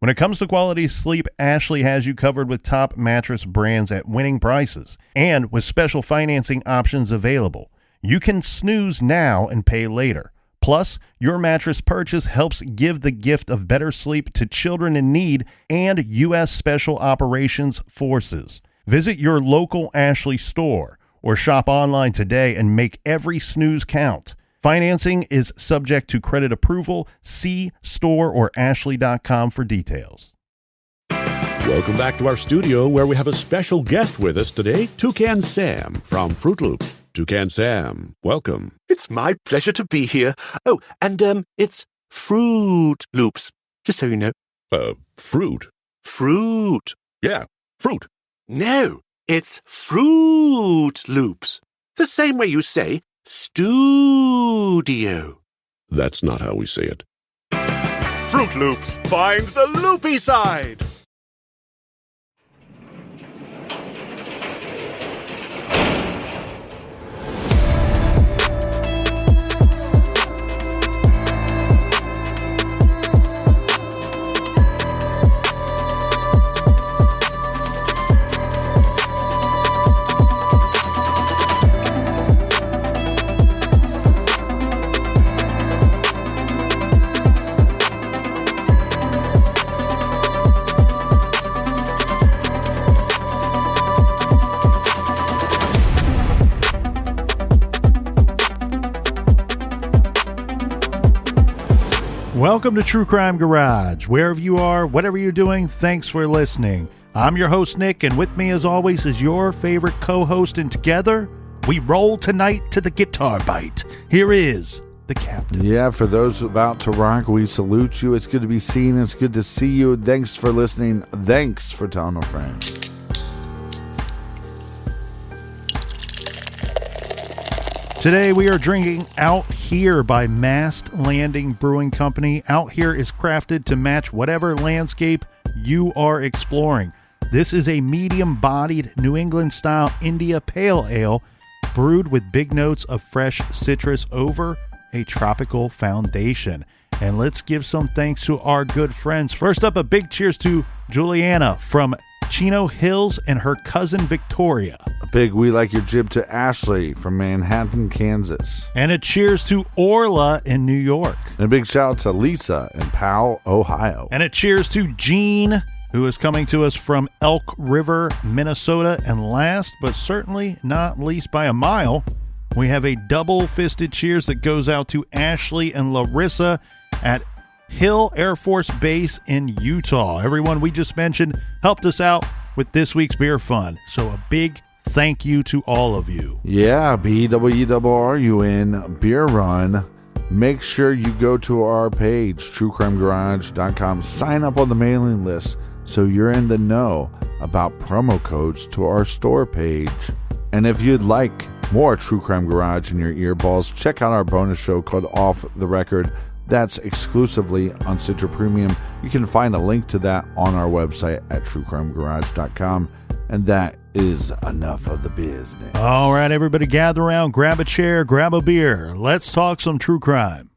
When it comes to quality sleep, Ashley has you covered with top mattress brands at winning prices and with special financing options available. You can snooze now and pay later. Plus, your mattress purchase helps give the gift of better sleep to children in need and U.S. Special Operations Forces. Visit your local Ashley store or shop online today and make every snooze count. Financing is subject to credit approval. See store or ashley.com for details. Welcome back to our studio where we have a special guest with us today, Toucan Sam from Fruit Loops. Toucan Sam, welcome. It's my pleasure to be here. Oh, and it's Fruit Loops, just so you know. Fruit? Fruit. Yeah, fruit. No, it's Fruit Loops. The same way you say studio. That's not how we say it. Fruit Loops, find the loopy side. Welcome to True Crime Garage. Wherever you are, whatever you're doing, thanks for listening. I'm your host, Nick, and with me, as always, is your favorite co-host, and together, we roll tonight to the guitar bite. Here is the captain. Yeah, for those about to rock, we salute you. It's good to be seen. It's good to see you. Thanks for listening. Thanks for telling a friend. Today we are drinking Out Here by Mast Brewing Company. Out Here is crafted to match whatever landscape you are exploring. This is a medium-bodied New England-style India Pale Ale brewed with big notes of fresh citrus over a tropical foundation. And let's give some thanks to our good friends. First up, a big cheers to Juliana from Chino Hills and her cousin Victoria. A big we like your jib to Ashley from Manhattan, Kansas. And a cheers to Orla in New York. And a big shout out to Lisa in Powell, Ohio. And a cheers to Jean, who is coming to us from Elk River, Minnesota. And last, but certainly not least by a mile, we have a double-fisted cheers that goes out to Ashley and Larissa at Hill Air Force Base in Utah. Everyone we just mentioned helped us out with this week's beer fund. So a big thank you to all of you. Yeah, BWERUN Beer Run. Make sure you go to our page, truecrimegarage.com. Sign up on the mailing list so you're in the know about promo codes to our store page. And if you'd like more True Crime Garage in your earballs, check out our bonus show called Off the Record. That's exclusively on Stitcher Premium. You can find a link to that on our website at truecrimegarage.com. And that is enough of the business. All right, everybody gather around, grab a chair, grab a beer. Let's talk some true crime.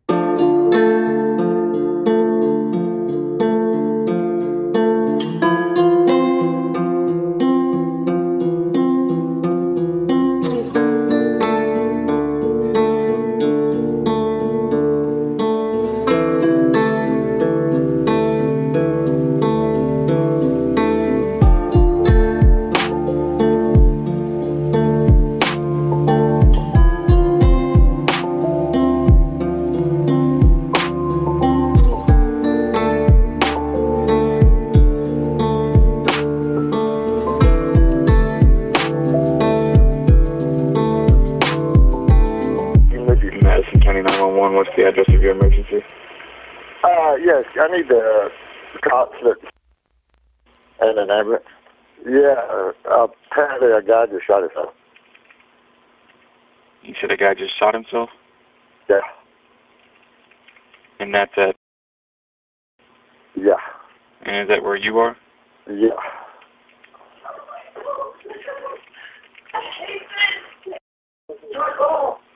What's the address of your emergency? Yes, I need the cops and an ambulance. Yeah, apparently a guy just shot himself. You said a guy just shot himself? Yeah. And that's it? Yeah. And is that where you are? Yeah.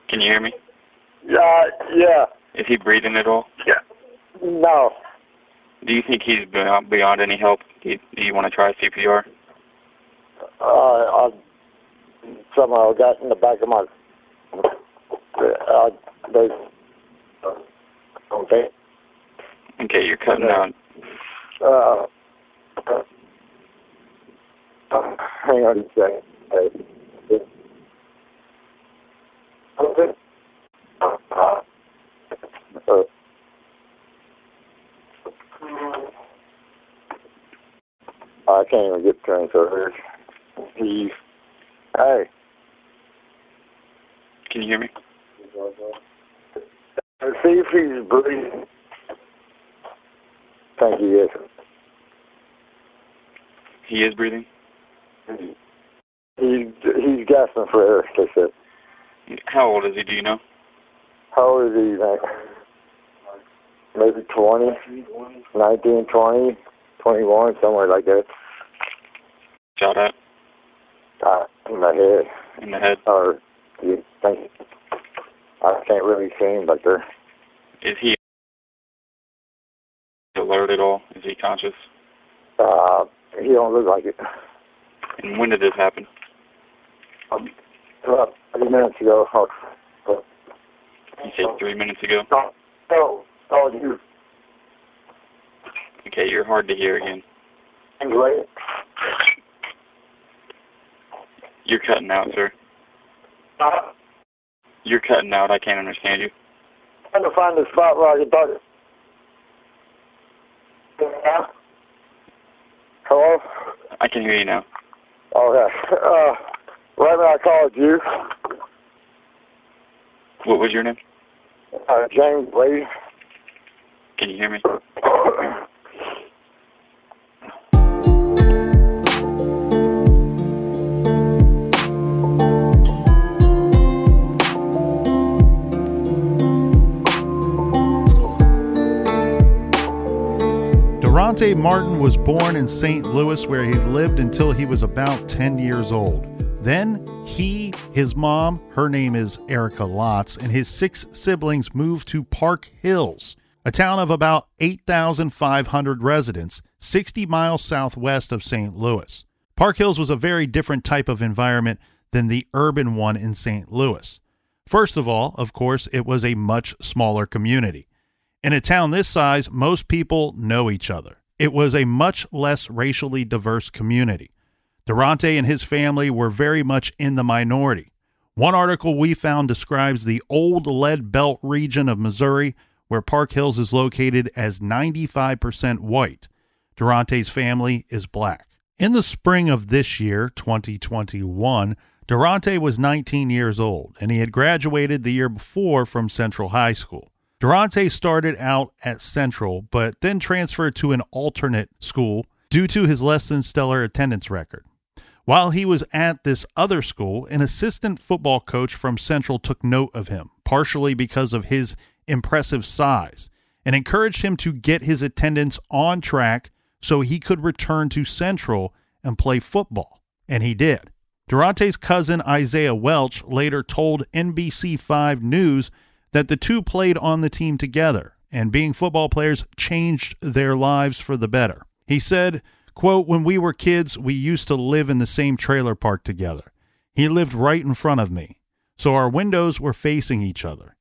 Can you hear me? Yeah. Is he breathing at all? Yeah. No. Do you think he's beyond any help? Do you want to try CPR? I somehow got in the back of my. Okay. Okay, you're cutting out. Hang on a second. Okay. I can't even get transferred. Hey. Can you hear me? See if he's breathing. Thank you, yes. He is breathing? He's gasping for air, they said. How old is he, do you know? How old is he, man? Maybe 20, 19, 20, 21, somewhere like that. Shot at? In the head. In the head? Or, I can't really see him back there. Is he alert at all? Is he conscious? He don't look like it. And when did this happen? About 3 minutes ago. You said 3 minutes ago? Oh, you. Okay, you're hard to hear again. Anyway. You're cutting out, sir. You're cutting out. I can't understand you. I'm trying to find a spot where I can talk. Yeah. Hello? I can hear you now. Okay. Right when I called you, What was your name? James Lee. Can you hear me? Derontae Martin was born in St. Louis, where he lived until he was about 10 years old. Then he, his mom, her name is Erica Lotz, and his 6 siblings moved to Park Hills, a town of about 8,500 residents, 60 miles southwest of St. Louis. Park Hills was a very different type of environment than the urban one in St. Louis. First of all, of course, it was a much smaller community. In a town this size, most people know each other. It was a much less racially diverse community. Derontae and his family were very much in the minority. One article we found describes the old Lead Belt region of Missouri, where Park Hills is located, as 95% white. Derontae's family is black. In the spring of this year, 2021, Derontae was 19 years old, and he had graduated the year before from Central High School. Derontae started out at Central, but then transferred to an alternate school due to his less than stellar attendance record. While he was at this other school, an assistant football coach from Central took note of him, partially because of his impressive size, and encouraged him to get his attendance on track so he could return to Central and play football. And he did. Derontae's cousin Isaiah Welch later told NBC5 News that the two played on the team together, and being football players changed their lives for the better. He said, quote, "When we were kids, we used to live in the same trailer park together. He lived right in front of me, so our windows were facing each other.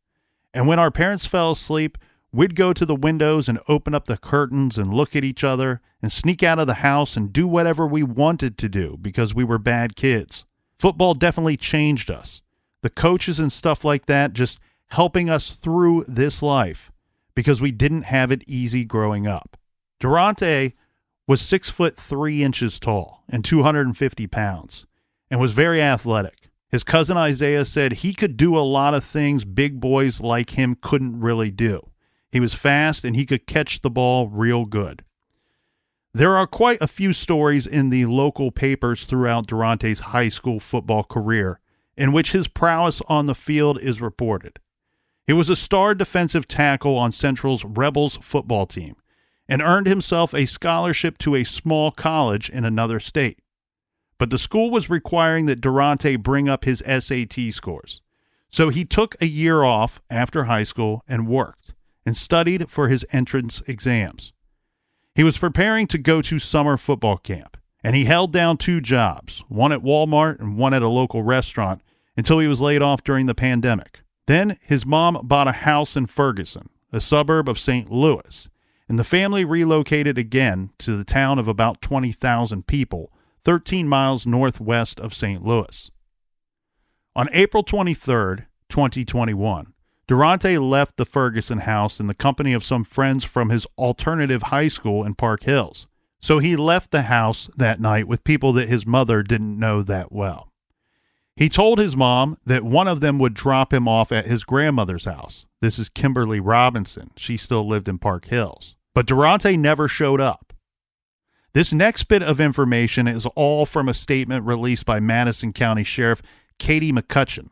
And when our parents fell asleep, we'd go to the windows and open up the curtains and look at each other and sneak out of the house and do whatever we wanted to do because we were bad kids. Football definitely changed us. The coaches and stuff like that just helping us through this life because we didn't have it easy growing up." Derontae was 6'3" tall and 250 pounds and was very athletic. His cousin Isaiah said he could do a lot of things big boys like him couldn't really do. He was fast and he could catch the ball real good. There are quite a few stories in the local papers throughout Derontae's high school football career in which his prowess on the field is reported. He was a star defensive tackle on Central's Rebels football team and earned himself a scholarship to a small college in another state. But the school was requiring that Derontae bring up his SAT scores. So he took a year off after high school and worked and studied for his entrance exams. He was preparing to go to summer football camp, and he held down 2 jobs, one at Walmart and one at a local restaurant, until he was laid off during the pandemic. Then his mom bought a house in Ferguson, a suburb of St. Louis, and the family relocated again to the town of about 20,000 people, 13 miles northwest of St. Louis. On April 23rd, 2021, Derontae left the Ferguson house in the company of some friends from his alternative high school in Park Hills. So he left the house that night with people that his mother didn't know that well. He told his mom that one of them would drop him off at his grandmother's house. This is Kimberly Robinson. She still lived in Park Hills. But Derontae never showed up. This next bit of information is all from a statement released by Madison County Sheriff Katie McCutcheon.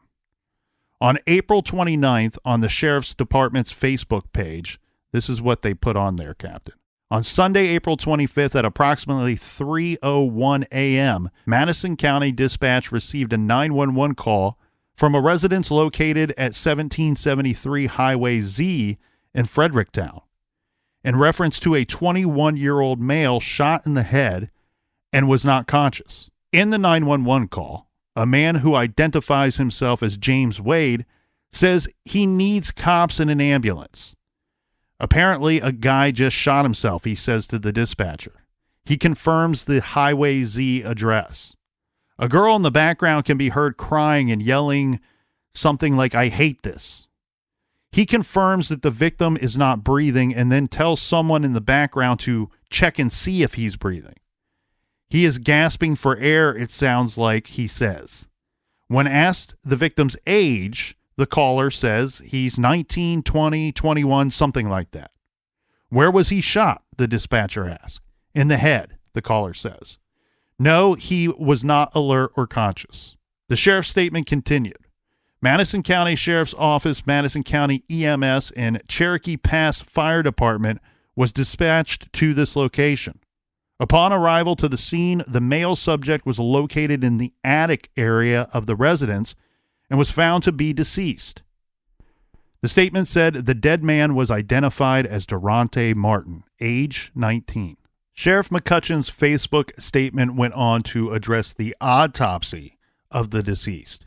On April 29th, on the Sheriff's Department's Facebook page, this is what they put on there, Captain. On Sunday, April 25th at approximately 3:01 a.m., Madison County Dispatch received a 911 call from a residence located at 1773 Highway Z in Fredericktown in reference to a 21-year-old male shot in the head and was not conscious. In the 911 call, a man who identifies himself as James Wade says he needs cops in an ambulance. Apparently, a guy just shot himself, he says to the dispatcher. He confirms the Highway Z address. A girl in the background can be heard crying and yelling something like, "I hate this." He confirms that the victim is not breathing and then tells someone in the background to check and see if he's breathing. He is gasping for air, it sounds like, he says. When asked the victim's age, the caller says he's 19, 20, 21, something like that. Where was he shot? The dispatcher asks. In the head, the caller says. No, he was not alert or conscious. The sheriff's statement continued. Madison County Sheriff's Office, Madison County EMS, and Cherokee Pass Fire Department was dispatched to this location. Upon arrival to the scene, the male subject was located in the attic area of the residence and was found to be deceased. The statement said the dead man was identified as Derontae Martin, age 19. Sheriff McCutcheon's Facebook statement went on to address the autopsy of the deceased,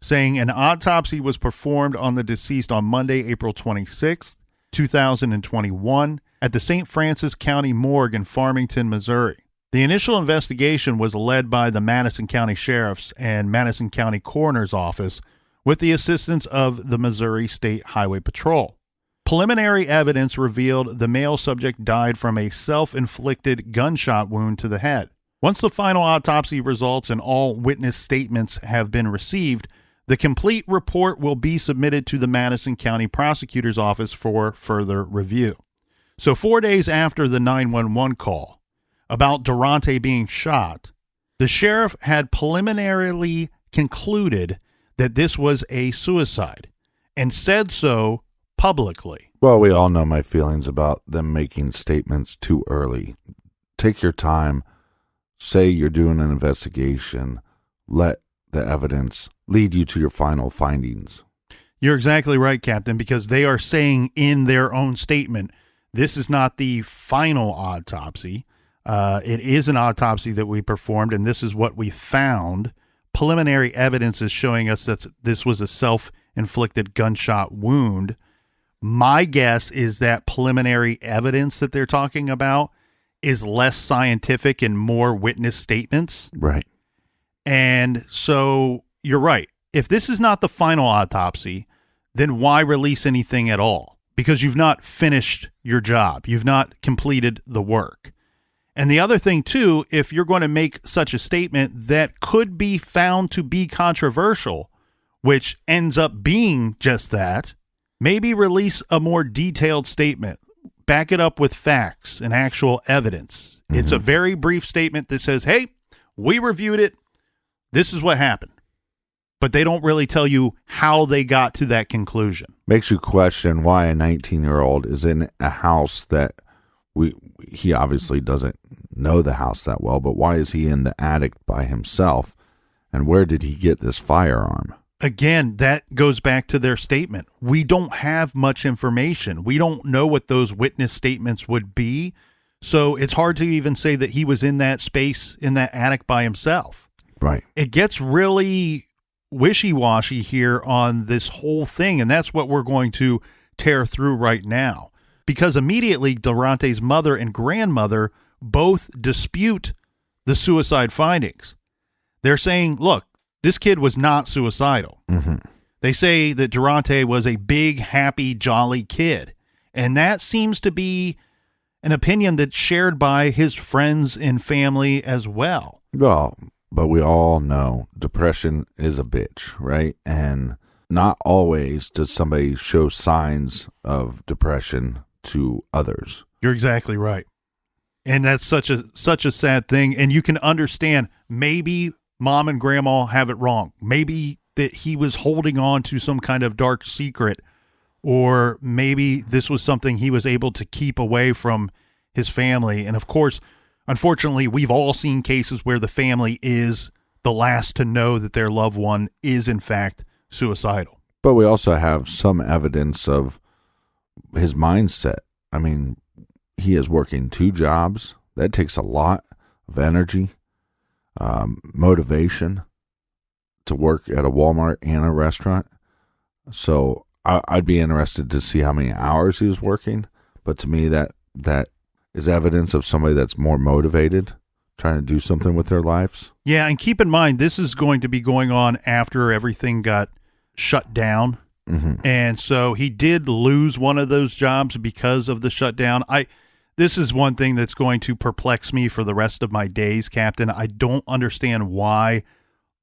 saying an autopsy was performed on the deceased on Monday, April 26, 2021, at the St. Francis County Morgue in Farmington, Missouri. The initial investigation was led by the Madison County Sheriff's and Madison County Coroner's Office with the assistance of the Missouri State Highway Patrol. Preliminary evidence revealed the male subject died from a self-inflicted gunshot wound to the head. Once the final autopsy results and all witness statements have been received, the complete report will be submitted to the Madison County Prosecutor's Office for further review. So 4 days after the 911 call about Derontae being shot, the sheriff had preliminarily concluded that this was a suicide and said so publicly. Well, we all know my feelings about them making statements too early. Take your time. Say you're doing an investigation. Let the evidence lead you to your final findings. You're exactly right, Captain, because they are saying in their own statement, this is not the final autopsy. It is an autopsy that we performed, and this is what we found. Preliminary evidence is showing us that this was a self-inflicted gunshot wound. My guess is that preliminary evidence that they're talking about is less scientific and more witness statements. Right. And so you're right. If this is not the final autopsy, then why release anything at all? Because you've not finished your job. You've not completed the work. And the other thing, too, if you're going to make such a statement that could be found to be controversial, which ends up being just that, maybe release a more detailed statement. Back it up with facts and actual evidence. Mm-hmm. It's a very brief statement that says, hey, we reviewed it. This is what happened. But they don't really tell you how they got to that conclusion. Makes you question why a 19-year-old is in a house that he obviously doesn't know the house that well, but why is he in the attic by himself? And where did he get this firearm? Again, that goes back to their statement. We don't have much information. We don't know what those witness statements would be. So it's hard to even say that he was in that space, in that attic by himself. Right. It gets really wishy-washy here on this whole thing, and that's what we're going to tear through right now. Because immediately, Derontae's mother and grandmother both dispute the suicide findings. They're saying, look, this kid was not suicidal. Mm-hmm. They say that Derontae was a big, happy, jolly kid. And that seems to be an opinion that's shared by his friends and family as well. Well, but we all know depression is a bitch, right? And not always does somebody show signs of depression to others. You're exactly right. And that's such a sad thing. And you can understand, maybe mom and grandma have it wrong. Maybe that he was holding on to some kind of dark secret, or maybe this was something he was able to keep away from his family. And of course, unfortunately, we've all seen cases where the family is the last to know that their loved one is in fact suicidal. But we also have some evidence of his mindset. I mean, he is working 2 jobs. That takes a lot of energy, motivation to work at a Walmart and a restaurant. So I'd be interested to see how many hours he was working. But to me, that is evidence of somebody that's more motivated, trying to do something with their lives. Yeah, and keep in mind, this is going to be going on after everything got shut down. Mm-hmm. And so he did lose one of those jobs because of the shutdown. This is one thing that's going to perplex me for the rest of my days, Captain. I don't understand why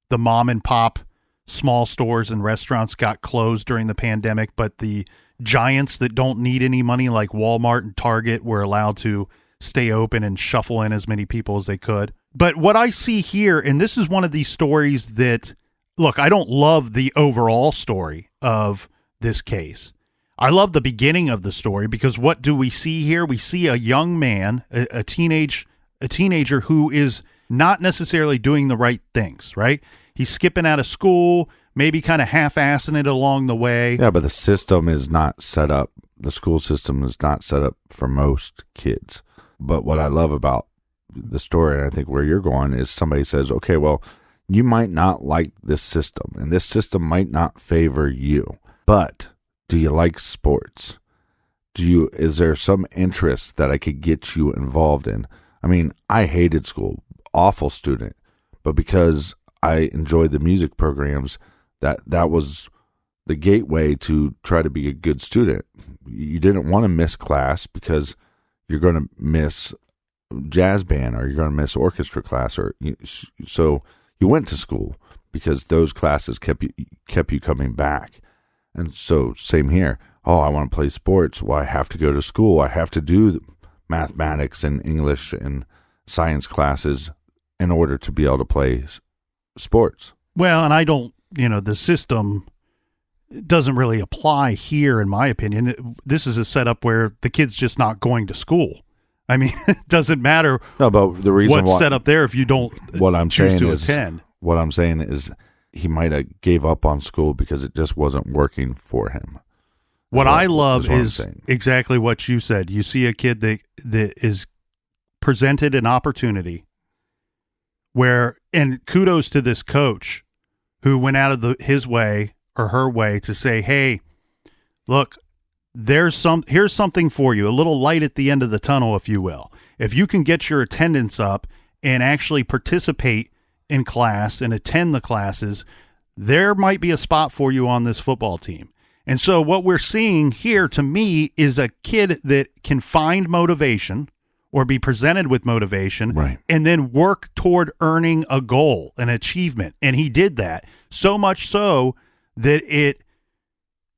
the mom and pop small stores and restaurants got closed during the pandemic, but the giants that don't need any money like Walmart and Target were allowed to stay open and shuffle in as many people as they could. But what I see here, and this is one of these stories that, look, I don't love the overall story of this case. I love the beginning of the story, because what do we see here? We see a young man, a teenager who is not necessarily doing the right things, right? He's skipping out of school, maybe kind of half-assing it along the way. Yeah, but the system is not set up. The school system is not set up for most kids. But what I love about the story, and I think where you're going, is somebody says, okay, well, you might not like this system, and this system might not favor you, but do you like sports? Is there some interest that I could get you involved in? I mean, I hated school, awful student, but because I enjoyed the music programs, that was the gateway to try to be a good student. You didn't want to miss class because you're going to miss jazz band, or you're going to miss orchestra class, so you went to school because those classes kept you coming back. And so same here. Oh, I want to play sports. Well, I have to go to school. I have to do mathematics and English and science classes in order to be able to play sports. Well, and I don't, the system doesn't really apply here, in my opinion. This is a setup where the kid's just not going to school. I mean, it doesn't matter. No, but the reason what's set up there if you don't choose to attend. What I'm saying is he might have gave up on school because it just wasn't working for him. What I love is exactly what you said. You see a kid that is presented an opportunity where, and kudos to this coach who went out of his way or her way to say, hey, look, here's something for you, a little light at the end of the tunnel, if you will. If you can get your attendance up and actually participate in class and attend the classes, there might be a spot for you on this football team. And so what we're seeing here, to me, is a kid that can find motivation or be presented with motivation, right, and then work toward earning a goal, an achievement. And he did that, so much so that it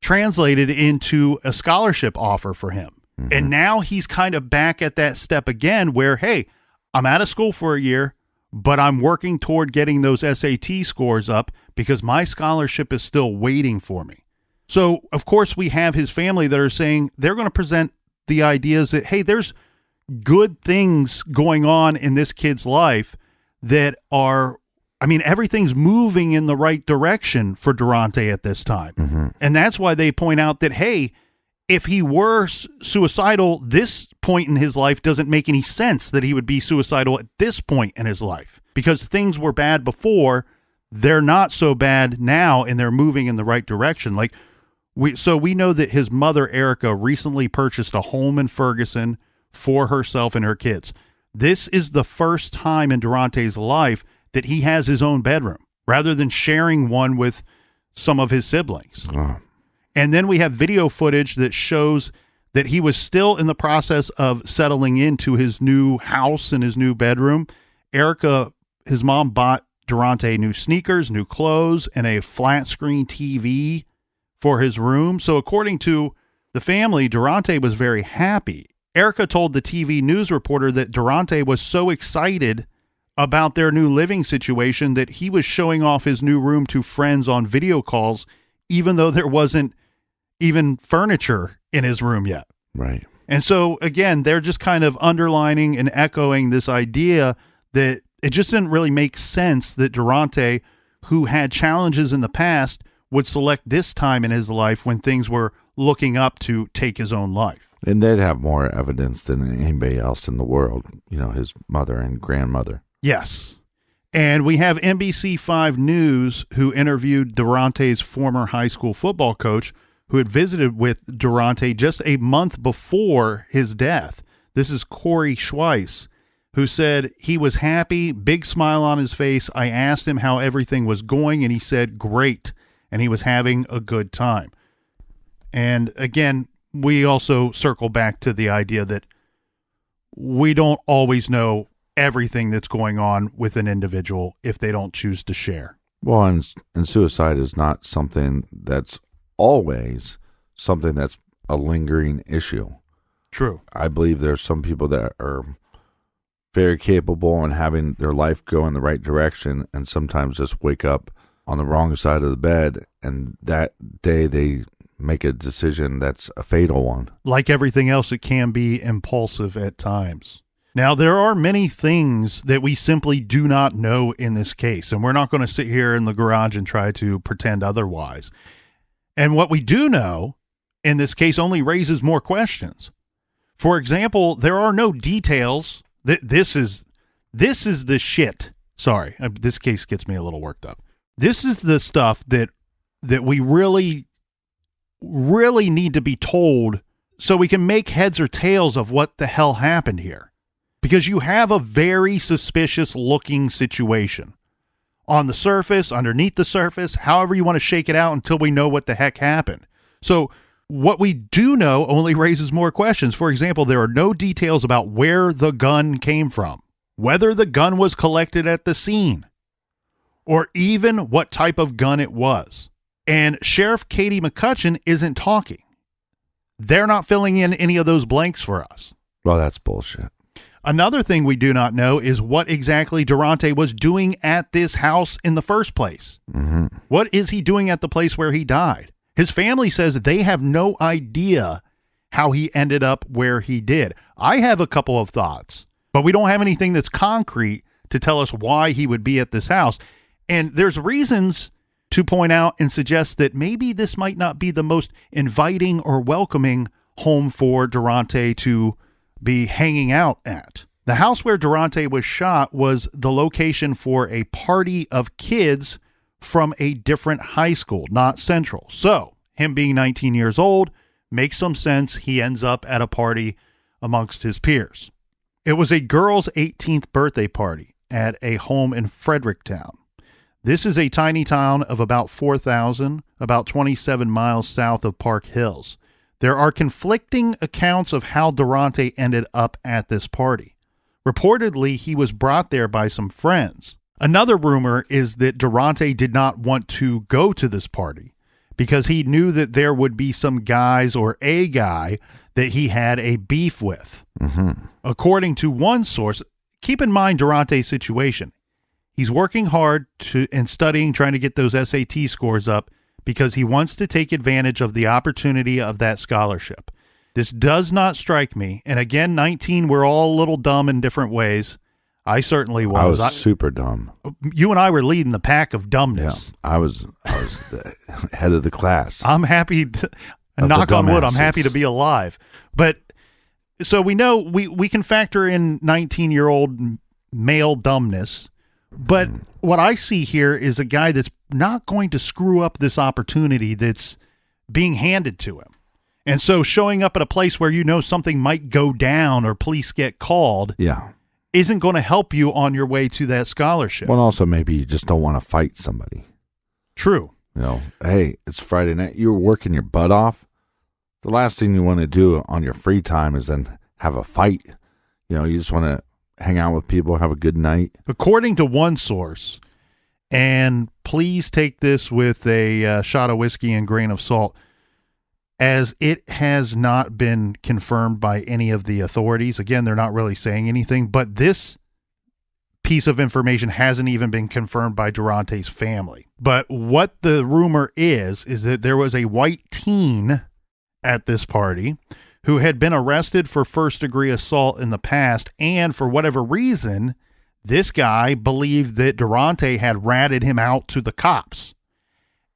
translated into a scholarship offer for him. Mm-hmm. And now he's kind of back at that step again where, hey, I'm out of school for a year, but I'm working toward getting those SAT scores up because my scholarship is still waiting for me. So, of course, we have his family that are saying they're going to present the ideas that, hey, there's good things going on in this kid's life that are, I mean, everything's moving in the right direction for Derontae at this time. Mm-hmm. And that's why they point out that, hey, if he were suicidal, this point in his life doesn't make any sense that he would be suicidal at this point in his life, because things were bad before. They're not so bad now, and they're moving in the right direction. Like we know that his mother, Erica, recently purchased a home in Ferguson for herself and her kids. This is the first time in Derontae's life that he has his own bedroom, rather than sharing one with some of his siblings. Oh. And then we have video footage that shows that he was still in the process of settling into his new house and his new bedroom. Erica, his mom, bought Derontae new sneakers, new clothes, and a flat screen TV for his room. So according to the family, Derontae was very happy. Erica told the TV news reporter that Derontae was so excited about their new living situation that he was showing off his new room to friends on video calls, even though there wasn't even furniture in his room yet. Right. And so, again, they're just kind of underlining and echoing this idea that it just didn't really make sense that Derontae, who had challenges in the past, would select this time in his life when things were looking up to take his own life. And they'd have more evidence than anybody else in the world, his mother and grandmother. Yes. And we have NBC5 News, who interviewed Derontae's former high school football coach, who had visited with Derontae just a month before his death. This is Corey Schweiss, who said he was happy, big smile on his face. I asked him how everything was going, and he said, great, and he was having a good time. And again, we also circle back to the idea that we don't always know everything that's going on with an individual if they don't choose to share. Well, and suicide is not something that's always something that's a lingering issue. True. I believe there's some people that are very capable in having their life go in the right direction and sometimes just wake up on the wrong side of the bed, and that day they make a decision that's a fatal one. Like everything else, it can be impulsive at times. Now, there are many things that we simply do not know in this case, and we're not going to sit here in the garage and try to pretend otherwise. And what we do know in this case only raises more questions. For example, there are no details. This is the shit. Sorry, this case gets me a little worked up. This is the stuff that we really need to be told so we can make heads or tails of what the hell happened here. Because you have a very suspicious looking situation. On the surface, underneath the surface, however you want to shake it out until we know what the heck happened. So what we do know only raises more questions. For example, there are no details about where the gun came from, whether the gun was collected at the scene, or even what type of gun it was. And Sheriff Katie McCutcheon isn't talking. They're not filling in any of those blanks for us. Well, that's bullshit. Another thing we do not know is what exactly Derontae was doing at this house in the first place. Mm-hmm. What is he doing at the place where he died? His family says they have no idea how he ended up where he did. I have a couple of thoughts, but we don't have anything that's concrete to tell us why he would be at this house. And there's reasons to point out and suggest that maybe this might not be the most inviting or welcoming home for Derontae to be hanging out at. The house where Derontae was shot was the location for a party of kids from a different high school, not Central. So, him being 19 years old makes some sense. He ends up at a party amongst his peers. It was a girl's 18th birthday party at a home in Fredericktown. This is a tiny town of about 4,000, about 27 miles south of Park Hills. There are conflicting accounts of how Derontae ended up at this party. Reportedly, he was brought there by some friends. Another rumor is that Derontae did not want to go to this party because he knew that there would be some guys or a guy that he had a beef with. Mm-hmm. According to one source, keep in mind Derontae's situation. He's working hard and studying, trying to get those SAT scores up because he wants to take advantage of the opportunity of that scholarship. This does not strike me. And again, 19, we're all a little dumb in different ways. I certainly was. I was super dumb. You and I were leading the pack of dumbness. Yeah, I was the head of the class. I'm happy. And knock on wood, I'm happy to be alive. But so we know we can factor in 19-year-old male dumbness. But what I see here is a guy that's not going to screw up this opportunity that's being handed to him. And so showing up at a place where you know something might go down or police get called isn't going to help you on your way to that scholarship. Well, also maybe you just don't want to fight somebody. True. You know, hey, it's Friday night. You're working your butt off. The last thing you want to do on your free time is then have a fight. You know, you just want to hang out with people, have a good night. According to one source, and please take this with a shot of whiskey and grain of salt, as it has not been confirmed by any of the authorities. Again, they're not really saying anything, but this piece of information hasn't even been confirmed by Derontae's family. But what the rumor is that there was a white teen at this party who had been arrested for first-degree assault in the past, and for whatever reason, this guy believed that Derontae had ratted him out to the cops.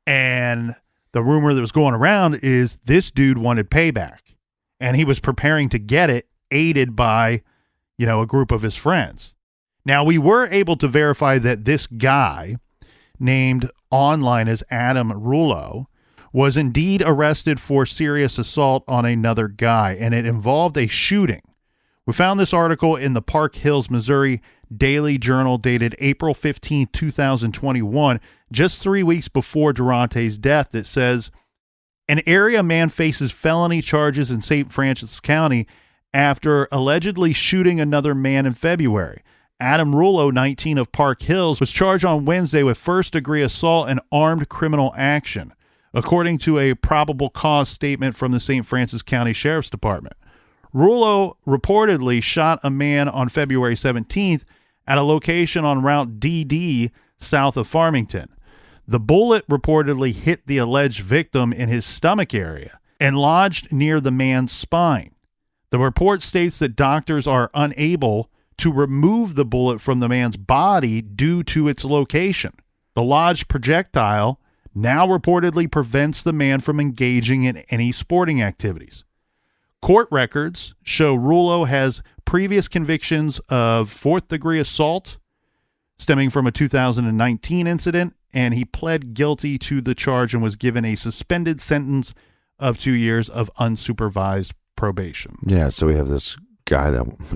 And the rumor that was going around is this dude wanted payback, and he was preparing to get it, aided by, a group of his friends. Now, we were able to verify that this guy, named online as Adam Rullo, was indeed arrested for serious assault on another guy, and it involved a shooting. We found this article in the Park Hills, Missouri Daily Journal dated April 15, 2021, just 3 weeks before Derontae's death, that says, an area man faces felony charges in St. Francis County after allegedly shooting another man in February. Adam Rullo, 19, of Park Hills, was charged on Wednesday with first-degree assault and armed criminal action, according to a probable cause statement from the St. Francis County Sheriff's Department. Rullo reportedly shot a man on February 17th at a location on Route DD south of Farmington. The bullet reportedly hit the alleged victim in his stomach area and lodged near the man's spine. The report states that doctors are unable to remove the bullet from the man's body due to its location. The lodged projectile now reportedly prevents the man from engaging in any sporting activities. Court records show Rullo has previous convictions of fourth-degree assault stemming from a 2019 incident, and he pled guilty to the charge and was given a suspended sentence of 2 years of unsupervised probation. Yeah, so we have this guy,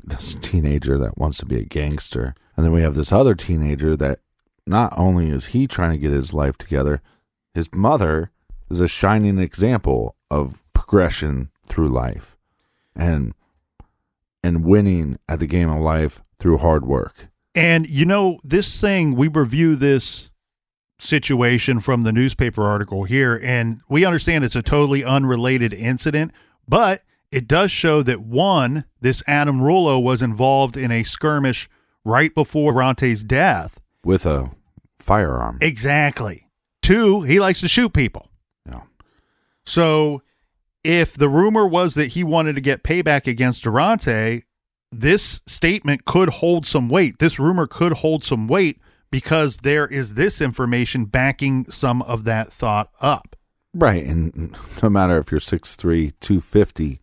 this teenager that wants to be a gangster, and then we have this other teenager that not only is he trying to get his life together, his mother is a shining example of progression through life and winning at the game of life through hard work. And, this thing, we review this situation from the newspaper article here, and we understand it's a totally unrelated incident, but it does show that, one, this Adam Rullo was involved in a skirmish right before Derontae's death. With a firearm. Exactly. Two, he likes to shoot people. Yeah. So if the rumor was that he wanted to get payback against Derontae, this statement could hold some weight. This rumor could hold some weight because there is this information backing some of that thought up. Right. And no matter if you're 6'3", 250,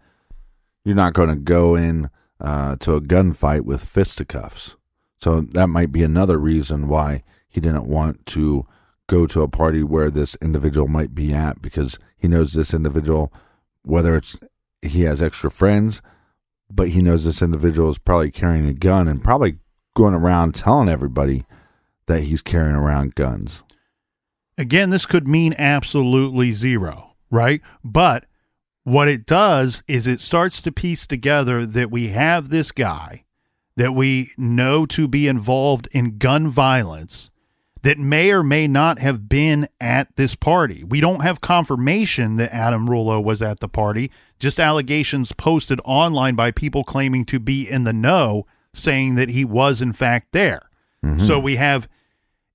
you're not going to go in to a gunfight with fisticuffs. So that might be another reason why he didn't want to go to a party where this individual might be at, because he knows this individual, whether it's he has extra friends, but he knows this individual is probably carrying a gun and probably going around telling everybody that he's carrying around guns. Again, this could mean absolutely zero, right? But what it does is it starts to piece together that we have this guy that we know to be involved in gun violence that may or may not have been at this party. We don't have confirmation that Adam Rullo was at the party, just allegations posted online by people claiming to be in the know, saying that he was in fact there. Mm-hmm. So we have,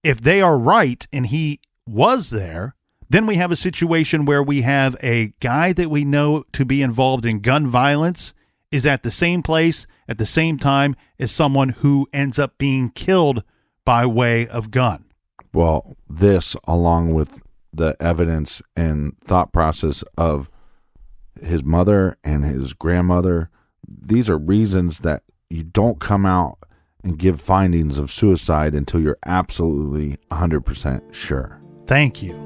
if they are right and he was there, then we have a situation where we have a guy that we know to be involved in gun violence is at the same place at the same time as someone who ends up being killed by way of gun. Well, this, along with the evidence and thought process of his mother and his grandmother. These are reasons that you don't come out and give findings of suicide until you're absolutely 100% sure. Thank you.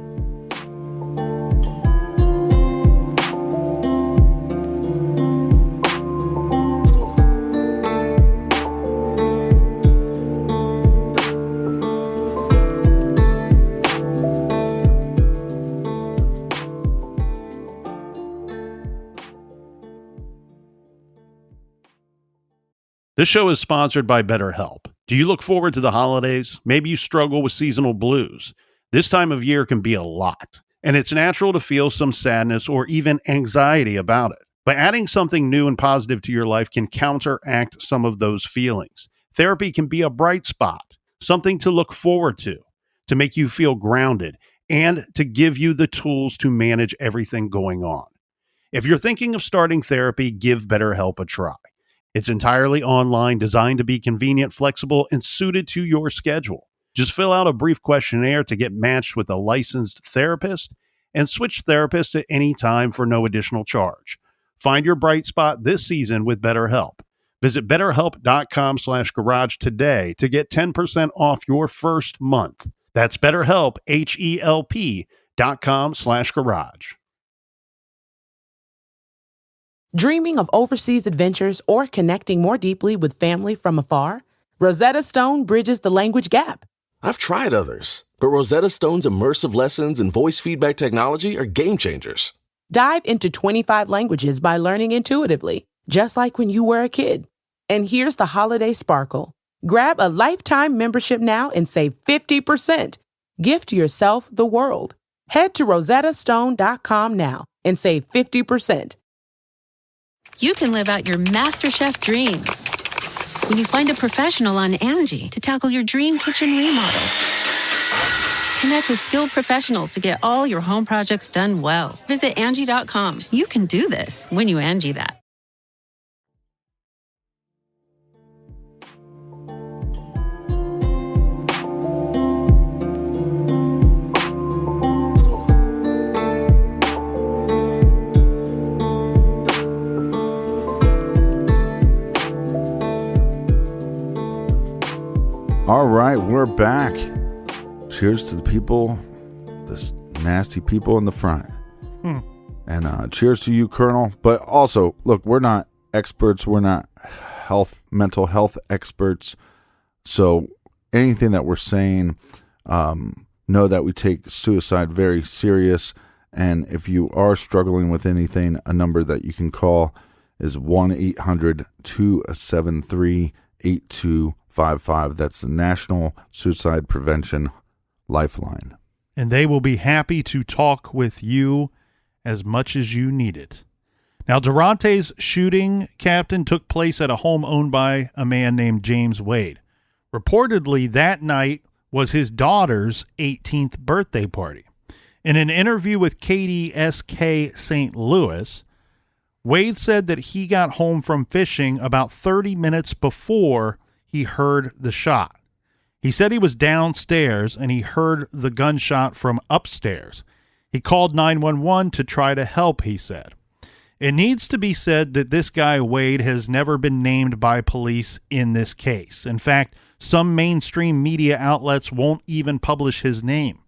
This show is sponsored by BetterHelp. Do you look forward to the holidays? Maybe you struggle with seasonal blues. This time of year can be a lot, and it's natural to feel some sadness or even anxiety about it. But adding something new and positive to your life can counteract some of those feelings. Therapy can be a bright spot, something to look forward to make you feel grounded, and to give you the tools to manage everything going on. If you're thinking of starting therapy, give BetterHelp a try. It's entirely online, designed to be convenient, flexible, and suited to your schedule. Just fill out a brief questionnaire to get matched with a licensed therapist and switch therapists at any time for no additional charge. Find your bright spot this season with BetterHelp. Visit BetterHelp.com/garage today to get 10% off your first month. That's BetterHelp, HELP.com/garage. Dreaming of overseas adventures or connecting more deeply with family from afar? Rosetta Stone bridges the language gap. I've tried others, but Rosetta Stone's immersive lessons and voice feedback technology are game changers. Dive into 25 languages by learning intuitively, just like when you were a kid. And here's the holiday sparkle. Grab a lifetime membership now and save 50%. Gift yourself the world. Head to rosettastone.com now and save 50%. You can live out your MasterChef dreams when you find a professional on Angie to tackle your dream kitchen remodel. Connect with skilled professionals to get all your home projects done well. Visit Angie.com. You can do this when you Angie that. All right, we're back. Cheers to the people, this nasty people in the front. And cheers to you, Colonel. But also, look, we're not experts. We're not mental health experts. So anything that we're saying, know that we take suicide very serious. And if you are struggling with anything, a number that you can call is 1-800-273-8255. That's the National Suicide Prevention Lifeline. And they will be happy to talk with you as much as you need it. Now, Derontae's shooting, Captain, took place at a home owned by a man named James Wade. Reportedly, that night was his daughter's 18th birthday party. In an interview with KDSK St. Louis, Wade said that he got home from fishing about 30 minutes before he heard the shot. He said he was downstairs and he heard the gunshot from upstairs. He called 911 to try to help, he said. It needs to be said that this guy Wade has never been named by police in this case. In fact, some mainstream media outlets won't even publish his name.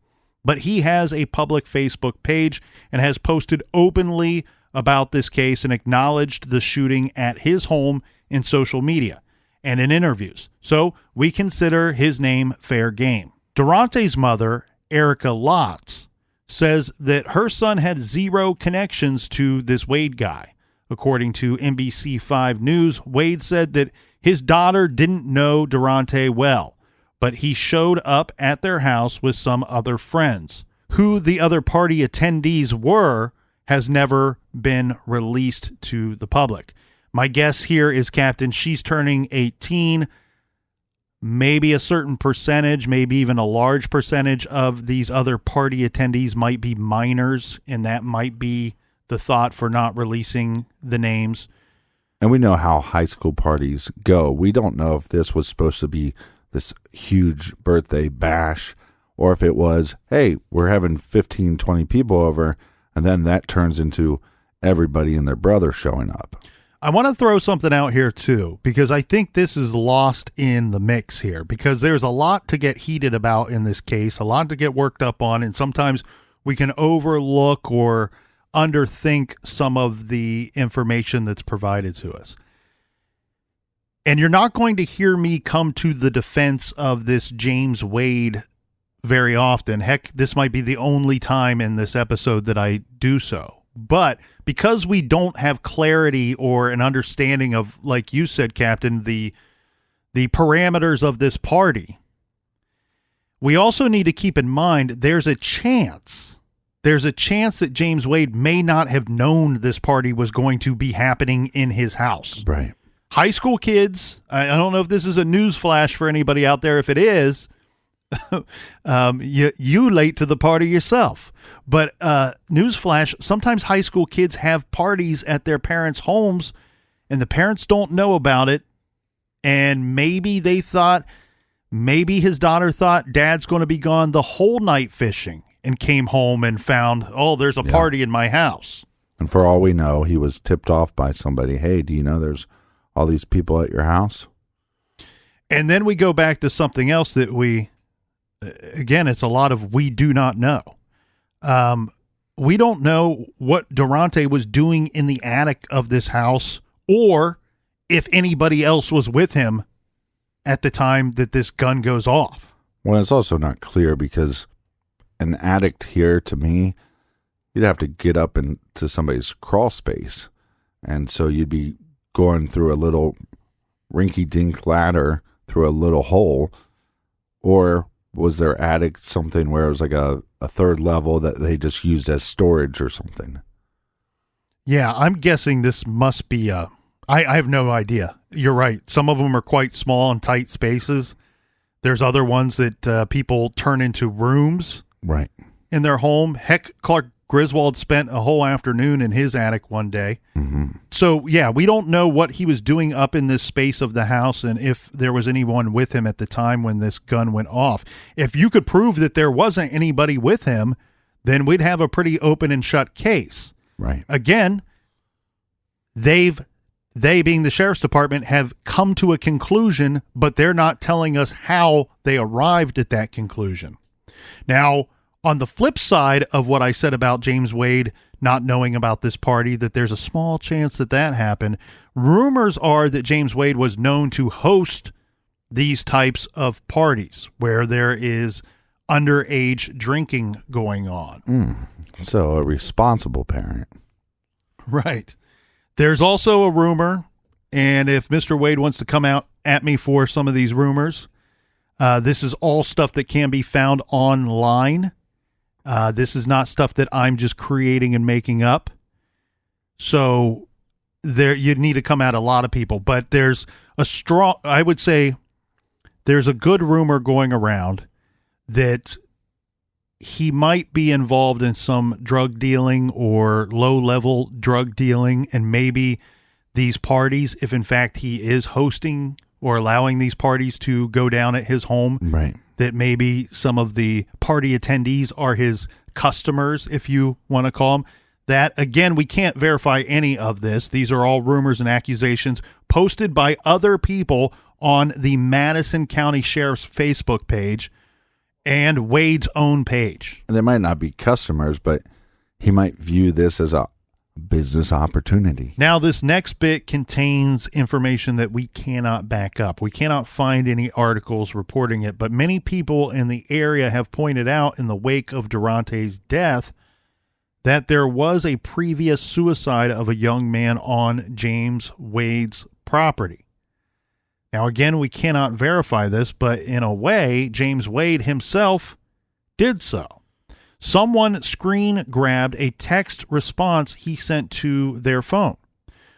But he has a public Facebook page and has posted openly about this case and acknowledged the shooting at his home in social media and in interviews, so we consider his name fair game. Derontae's mother, Erica Lotz, says that her son had zero connections to this Wade guy. According to NBC5 News, Wade said that his daughter didn't know Derontae well, but he showed up at their house with some other friends. Who the other party attendees were has never been released to the public. My guess here is, Captain, she's turning 18. Maybe a certain percentage, maybe even a large percentage of these other party attendees might be minors, and that might be the thought for not releasing the names. And we know how high school parties go. We don't know if this was supposed to be this huge birthday bash or if it was, hey, we're having 15, 20 people over, and then that turns into everybody and their brother showing up. I want to throw something out here, too, because I think this is lost in the mix here, because there's a lot to get heated about in this case, a lot to get worked up on, and sometimes we can overlook or underthink some of the information that's provided to us. And you're not going to hear me come to the defense of this James Wade very often. Heck, this might be the only time in this episode that I do so. But because we don't have clarity or an understanding of, like you said, Captain, the parameters of this party, we also need to keep in mind there's a chance that James Wade may not have known this party was going to be happening in his house. Right. High school kids, I don't know if this is a news flash for anybody out there. If it is, you late to the party yourself. But newsflash, sometimes high school kids have parties at their parents' homes, and the parents don't know about it. And maybe his daughter thought Dad's going to be gone the whole night fishing, and came home and found, there's a party in my house. And for all we know, he was tipped off by somebody. Hey, do you know there's all these people at your house? And then we go back to something else that again, it's a lot of we do not know. We don't know what Derontae was doing in the attic of this house, or if anybody else was with him at the time that this gun goes off. Well, it's also not clear, because an addict here, to me, you'd have to get up into somebody's crawl space. And so you'd be going through a little rinky-dink ladder through a little hole. Or was their attic something where it was like a third level that they just used as storage or something? Yeah, I'm guessing this must be I have no idea. You're right. Some of them are quite small and tight spaces. There's other ones that people turn into rooms. Right. In their home. Heck, Clark Griswold spent a whole afternoon in his attic one day. Mm-hmm. So, yeah, we don't know what he was doing up in this space of the house and if there was anyone with him at the time when this gun went off. If you could prove that there wasn't anybody with him, then we'd have a pretty open and shut case. Right. Again, they being the sheriff's department have come to a conclusion, but they're not telling us how they arrived at that conclusion. Now, on the flip side of what I said about James Wade not knowing about this party, that there's a small chance that happened, rumors are that James Wade was known to host these types of parties where there is underage drinking going on. So a responsible parent. Right. There's also a rumor, and if Mr. Wade wants to come out at me for some of these rumors, this is all stuff that can be found online. This is not stuff that I'm just creating and making up. So you'd need to come at a lot of people, but there's I would say there's a good rumor going around that he might be involved in some drug dealing or low-level drug dealing, and maybe these parties, if in fact he is hosting or allowing these parties to go down at his home, right, that maybe some of the party attendees are his customers, if you want to call them that. Again, we can't verify any of this. These are all rumors and accusations posted by other people on the Madison County Sheriff's Facebook page and Wade's own page. And they might not be customers, but he might view this as a business opportunity. Now, this next bit contains information that we cannot back up. We cannot find any articles reporting it, but many people in the area have pointed out in the wake of Derontae's death that there was a previous suicide of a young man on James Wade's property. Now, again, we cannot verify this, but in a way, James Wade himself did so. Someone screen grabbed a text response he sent to their phone.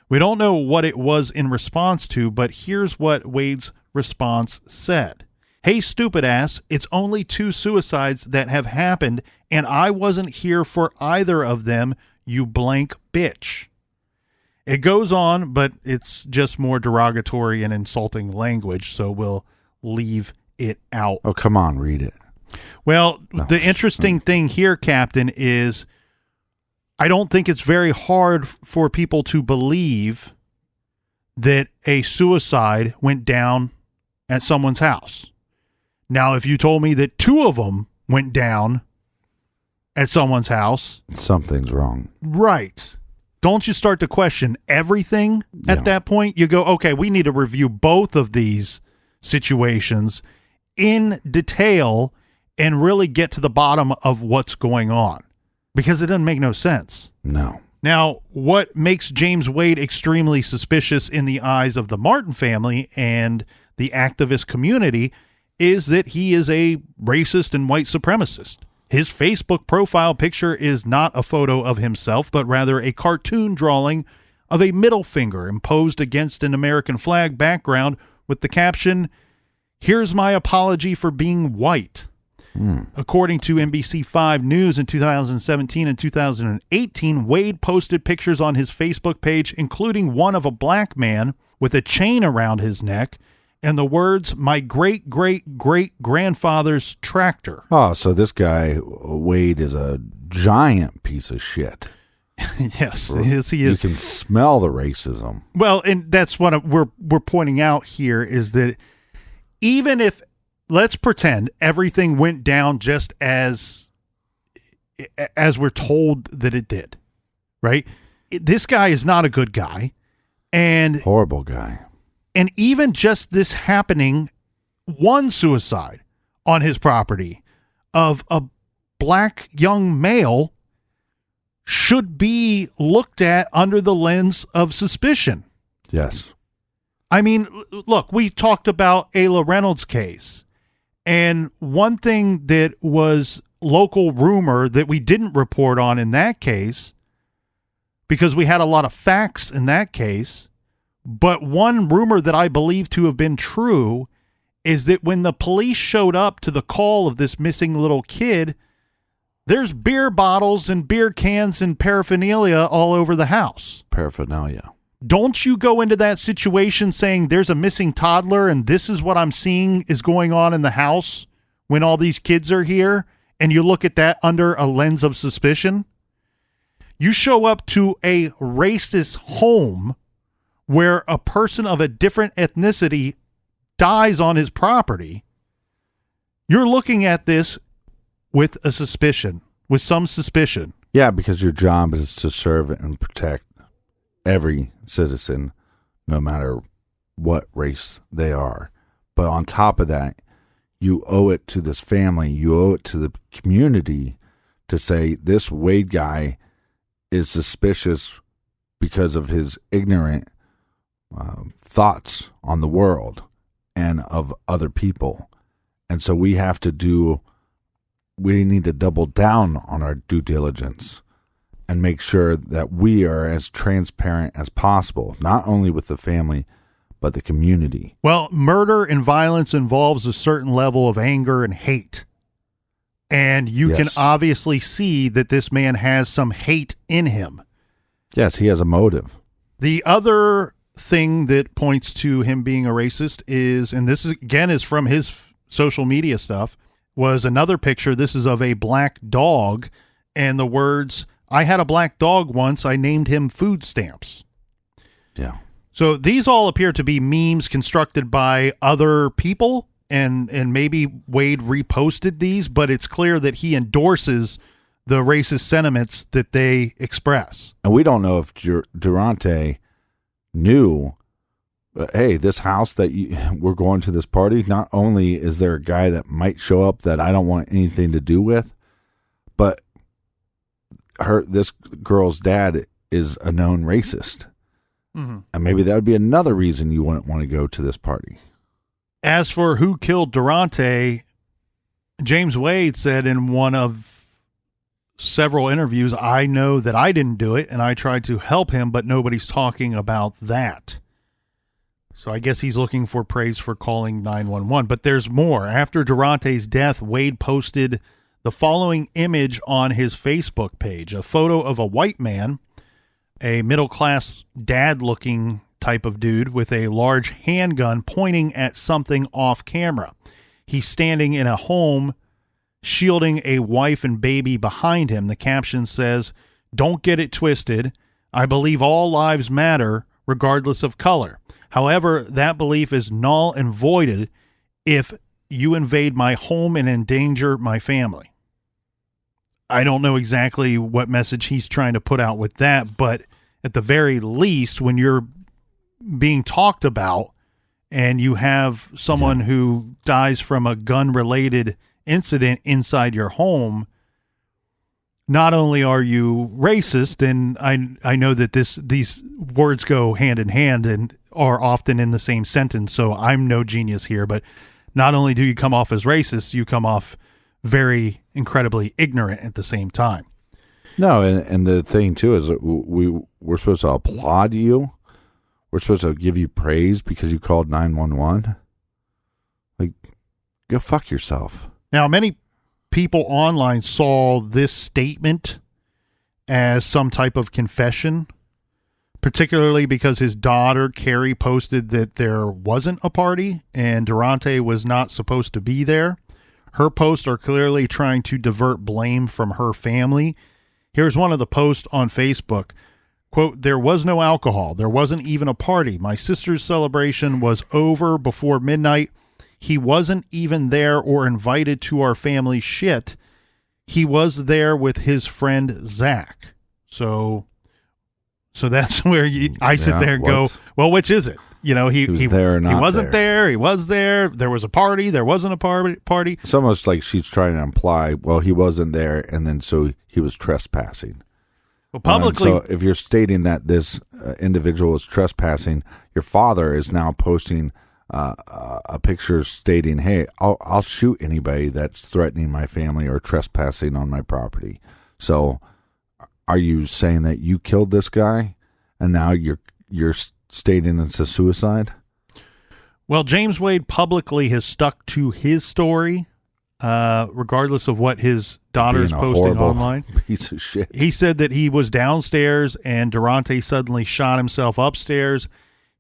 We don't know what it was in response to, but here's what Wade's response said. "Hey, stupid ass, it's only 2 suicides that have happened, and I wasn't here for either of them, you blank bitch." It goes on, but it's just more derogatory and insulting language, so we'll leave it out. Oh, come on, read it. Well, the interesting thing here, Captain, is I don't think it's very hard for people to believe that a suicide went down at someone's house. Now, if you told me that 2 of them went down at someone's house, something's wrong. Right. Don't you start to question everything at that point? You go, okay, we need to review both of these situations in detail and really get to the bottom of what's going on, because it doesn't make no sense. No. Now, what makes James Wade extremely suspicious in the eyes of the Martin family and the activist community is that he is a racist and white supremacist. His Facebook profile picture is not a photo of himself, but rather a cartoon drawing of a middle finger imposed against an American flag background with the caption, "Here's my apology for being white." According to NBC5 News in 2017 and 2018, Wade posted pictures on his Facebook page, including one of a black man with a chain around his neck and the words, "My great-great-great-grandfather's tractor." Oh, so this guy, Wade, is a giant piece of shit. Yes, he is. You can smell the racism. Well, and that's what we're pointing out here is that even if, let's pretend everything went down just as we're told that it did, right? This guy is not a good guy. And horrible guy. And even just this happening, one suicide on his property of a black young male should be looked at under the lens of suspicion. Yes. I mean, look, we talked about Ayla Reynolds' case. And one thing that was local rumor that we didn't report on in that case, because we had a lot of facts in that case, but one rumor that I believe to have been true is that when the police showed up to the call of this missing little kid, there's beer bottles and beer cans and paraphernalia all over the house. Paraphernalia. Don't you go into that situation saying there's a missing toddler and this is what I'm seeing is going on in the house when all these kids are here, and you look at that under a lens of suspicion? You show up to a racist home where a person of a different ethnicity dies on his property. You're looking at this with a suspicion, with some suspicion. Yeah, because your job is to serve and protect every citizen, no matter what race they are. But on top of that, you owe it to this family, you owe it to the community to say this Wade guy is suspicious because of his ignorant thoughts on the world and of other people. And so we need to double down on our due diligence and make sure that we are as transparent as possible, not only with the family, but the community. Well, murder and violence involves a certain level of anger and hate. And you can obviously see that this man has some hate in him. Yes, he has a motive. The other thing that points to him being a racist is, and this is, again, is from his social media stuff, was another picture. This is of a black dog and the words, "I had a black dog once. I named him Food Stamps." Yeah. So these all appear to be memes constructed by other people, and maybe Wade reposted these, but it's clear that he endorses the racist sentiments that they express. And we don't know if Derontae knew, hey, this house that we're going to this party, not only is there a guy that might show up that I don't want anything to do with, but this girl's dad is a known racist. Mm-hmm. And maybe that would be another reason you wouldn't want to go to this party. As for who killed Derontae, James Wade said in one of several interviews, "I know that I didn't do it, and I tried to help him, but nobody's talking about that." So I guess he's looking for praise for calling 911. But there's more. After Derontae's death, Wade posted the following image on his Facebook page, a photo of a white man, a middle-class dad-looking type of dude with a large handgun pointing at something off camera. He's standing in a home, shielding a wife and baby behind him. The caption says, Don't get it twisted. I believe all lives matter, regardless of color. However, that belief is null and voided if you invade my home and endanger my family. I don't know exactly what message he's trying to put out with that, but at the very least, when you're being talked about and you have someone who dies from a gun-related incident inside your home, not only are you racist, and I know that these words go hand in hand and are often in the same sentence, so I'm no genius here, but not only do you come off as racist, you come off very incredibly ignorant at the same time. No, and the thing too is that we're supposed to applaud you. We're supposed to give you praise because you called 911. Like, go fuck yourself. Now, many people online saw this statement as some type of confession, particularly because his daughter, Carrie, posted that there wasn't a party and Derontae was not supposed to be there. Her posts are clearly trying to divert blame from her family. Here's one of the posts on Facebook. Quote, there was no alcohol. There wasn't even a party. My sister's celebration was over before midnight. He wasn't even there or invited to our family shit. He was there with his friend, Zach. So that's where I sit there and go, well, which is it? You know, he was there or not he wasn't there. He was there. There was a party. There wasn't a party. It's almost like she's trying to imply, well, he wasn't there, and then so he was trespassing. Well, publicly, so if you're stating that this individual is trespassing, your father is now posting a picture stating, hey, I'll shoot anybody that's threatening my family or trespassing on my property. So are you saying that you killed this guy and now you're stating it's a suicide? Well, James Wade publicly has stuck to his story, regardless of what his daughter's posting online. Piece of shit. He said that he was downstairs and Derontae suddenly shot himself upstairs.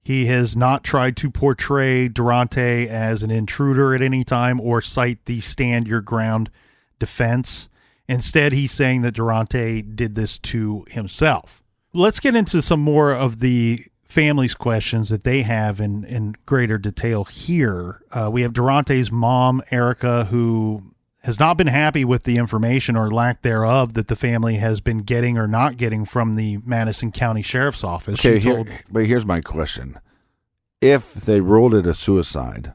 He has not tried to portray Derontae as an intruder at any time or cite the stand your ground defense. Instead, he's saying that Derontae did this to himself. Let's get into some more of the family's questions that they have in greater detail here. We have Derontae's mom, Erica, who has not been happy with the information or lack thereof that the family has been getting or not getting from the Madison County Sheriff's Office. Okay, but here's my question. If they ruled it a suicide,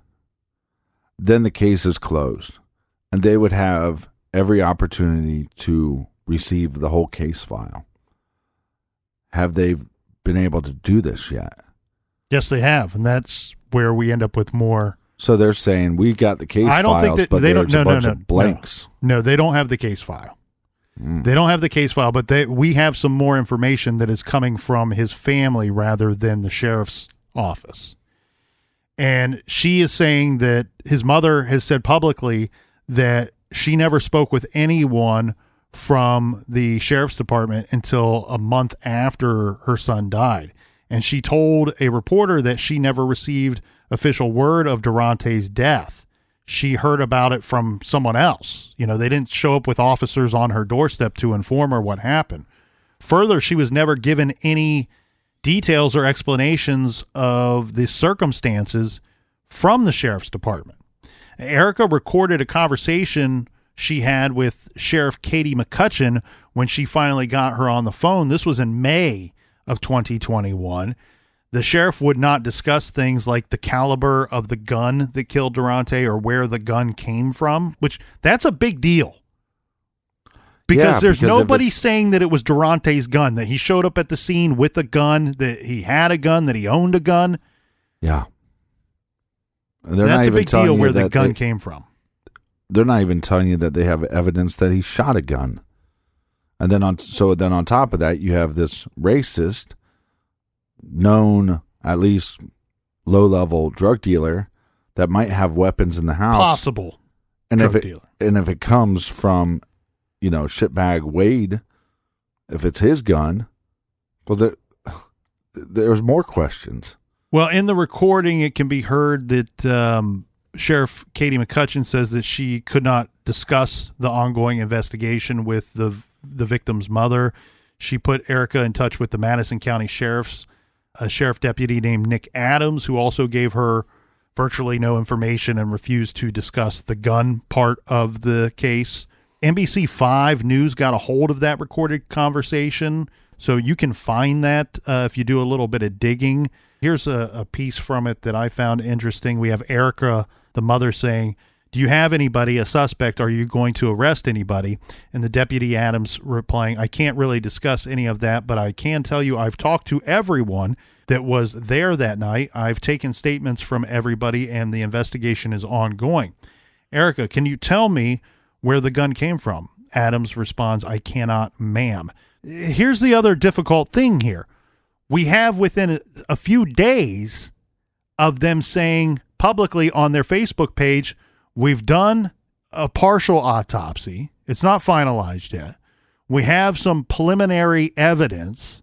then the case is closed, and they would have every opportunity to receive the whole case file. Have they been able to do this yet? Yes, they have, and that's where we end up with more. So they're saying we got the case I don't files, think that, but they there's don't, a bunch of blanks. No, they don't have the case file. They don't have the case file, but we have some more information that is coming from his family rather than the sheriff's office. And she is saying that his mother has said publicly that she never spoke with anyone from the sheriff's department until a month after her son died. And she told a reporter that she never received official word of Derontae's death. She heard about it from someone else. You know, they didn't show up with officers on her doorstep to inform her what happened. Further, she was never given any details or explanations of the circumstances from the sheriff's department. Erica recorded a conversation she had with Sheriff Katie McCutcheon when she finally got her on the phone. This was in May of 2021. The sheriff would not discuss things like the caliber of the gun that killed Derontae or where the gun came from, which that's a big deal. Because there's nobody saying that it was Derontae's gun, that he showed up at the scene with a gun, that he had a gun, that he owned a gun. Yeah. That's a big deal where the gun came from. They're not even telling you that they have evidence that he shot a gun. And then on top of that, you have this racist, known, at least low-level drug dealer that might have weapons in the house. Possible drug dealer. And if it comes from, shitbag Wade, if it's his gun, well, there's more questions. Well, in the recording, it can be heard that Sheriff Katie McCutcheon says that she could not discuss the ongoing investigation with the victim's mother. She put Erica in touch with the Madison County a sheriff deputy named Nick Adams, who also gave her virtually no information and refused to discuss the gun part of the case. NBC5 News got a hold of that recorded conversation, so you can find that if you do a little bit of digging. Here's a piece from it that I found interesting. We have Erica, the mother, saying, "Do you have anybody, a suspect? Are you going to arrest anybody?" And the Deputy Adams replying, "I can't really discuss any of that, but I can tell you I've talked to everyone that was there that night. I've taken statements from everybody, and the investigation is ongoing." Erica, can you tell me where the gun came from? Adams responds, "I cannot, ma'am." Here's the other difficult thing here. We have within a few days of them saying publicly on their Facebook page, "We've done a partial autopsy. It's not finalized yet. We have some preliminary evidence."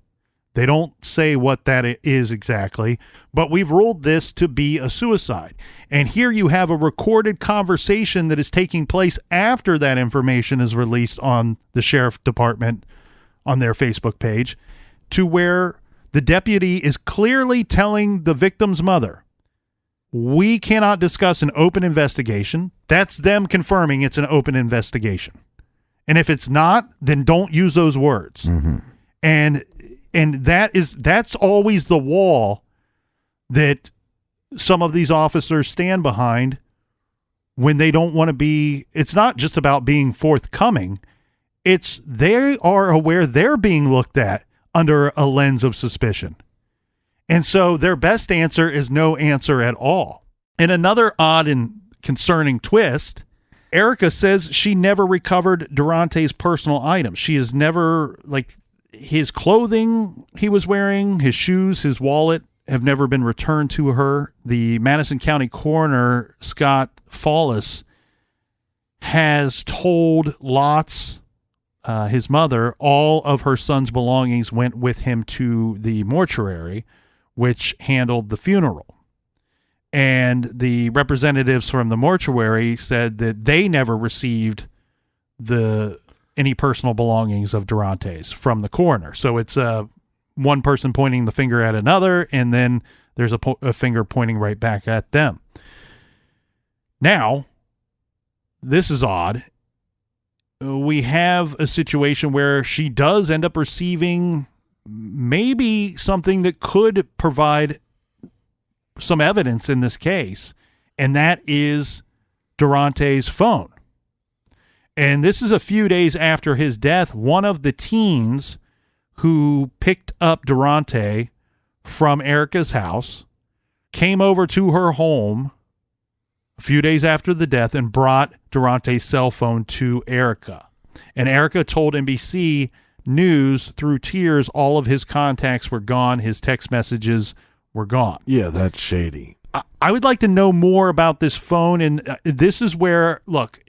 They don't say what that is exactly, but we've ruled this to be a suicide. And here you have a recorded conversation that is taking place after that information is released on the sheriff department on their Facebook page, to where the deputy is clearly telling the victim's mother, "We cannot discuss an open investigation." That's them confirming it's an open investigation. And if it's not, then don't use those words. Mm-hmm. And that's always the wall that some of these officers stand behind when they don't want to be. It's not just about being forthcoming. It's they are aware they're being looked at under a lens of suspicion. And so their best answer is no answer at all. And another odd and concerning twist, Erica says she never recovered Derontae's personal items. She has never, like, his clothing he was wearing, his shoes, his wallet have never been returned to her. The Madison County coroner, Scott Follis, has told Lotz, his mother, all of her son's belongings went with him to the mortuary, which handled the funeral. And the representatives from the mortuary said that they never received any personal belongings of Derontae's from the coroner. So it's one person pointing the finger at another, and then there's a finger pointing right back at them. Now, this is odd. We have a situation where she does end up receiving maybe something that could provide some evidence in this case, and that is Derontae's phone. And this is a few days after his death. One of the teens who picked up Derontae from Erica's house came over to her home a few days after the death and brought Derontae's cell phone to Erica. And Erica told NBC News through tears all of his contacts were gone. His text messages were gone. Yeah, that's shady. I would like to know more about this phone. And this is where, look,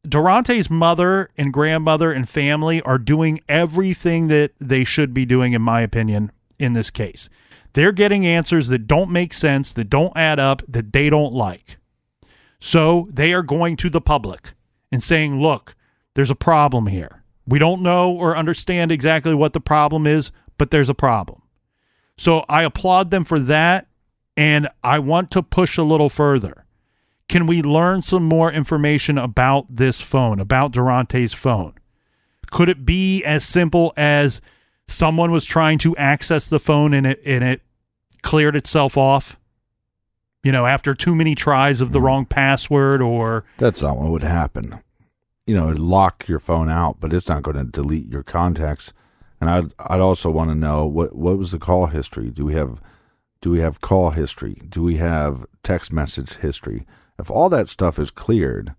Derontae's mother and grandmother and family are doing everything that they should be doing, in my opinion, in this case. They're getting answers that don't make sense, that don't add up, that they don't like. So they are going to the public and saying, look, there's a problem here. We don't know or understand exactly what the problem is, but there's a problem. So I applaud them for that, and I want to push a little further. Can we learn some more information about this phone, about Derontae's phone? Could it be as simple as someone was trying to access the phone and it cleared itself off? You know, after too many tries of the wrong password, or... That's not what would happen. You know, it'd lock your phone out, but it's not going to delete your contacts. And I'd also want to know what was the call history? Do we have call history? Do we have text message history? If all that stuff is cleared,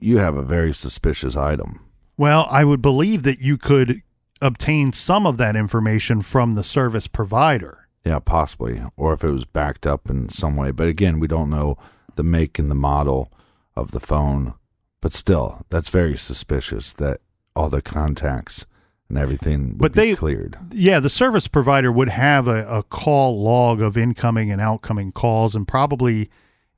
you have a very suspicious item. Well, I would believe that you could obtain some of that information from the service provider. Yeah, possibly. Or if it was backed up in some way. But again, we don't know the make and the model of the phone. But still, that's very suspicious that all the contacts and everything would be cleared. Yeah, the service provider would have a call log of incoming and outgoing calls, and probably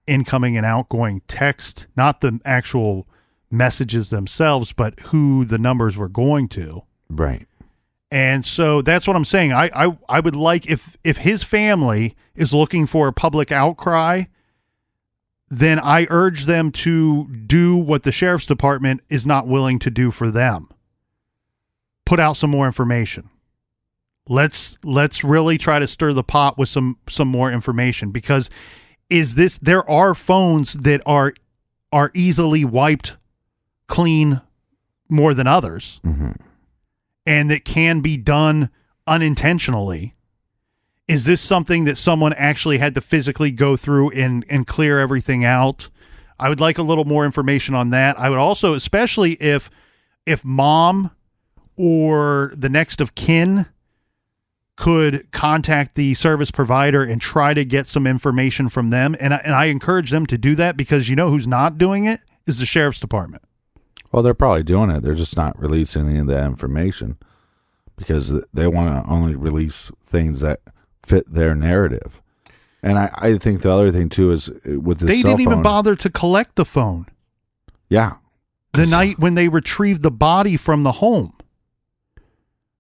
incoming and outgoing text, not the actual messages themselves, but who the numbers were going to. Right. And so that's what I'm saying. I would like, if his family is looking for a public outcry, then I urge them to do what the sheriff's department is not willing to do for them. Put out some more information. Let's really try to stir the pot with some more information, because there are phones that are easily wiped clean more than others. Mm-hmm. And that can be done unintentionally. Is this something that someone actually had to physically go through and clear everything out? I would like a little more information on that. I would also, especially if mom or the next of kin could contact the service provider and try to get some information from them. And I encourage them to do that, because you know who's not doing it is the sheriff's department. Well, they're probably doing it. They're just not releasing any of that information because they want to only release things that fit their narrative. And I think the other thing, too, is with this they cell didn't even phone, bother to collect the phone. Yeah. The night when they retrieved the body from the home.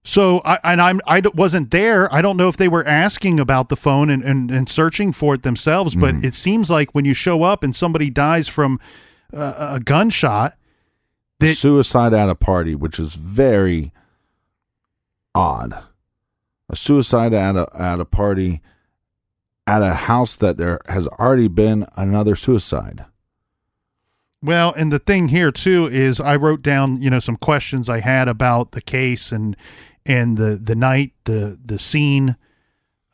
So I wasn't there. I don't know if they were asking about the phone and searching for it themselves, but it seems like when you show up and somebody dies from a gunshot, suicide at a party, which is very odd. A suicide at a party at a house that there has already been another suicide. Well, and the thing here too is I wrote down, some questions I had about the case and the night, the scene,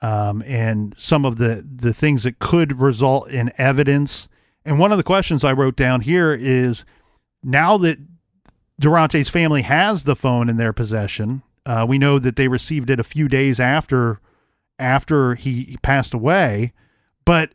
and some of the things that could result in evidence. And one of the questions I wrote down here is, now that Derontae's family has the phone in their possession, we know that they received it a few days after he passed away, but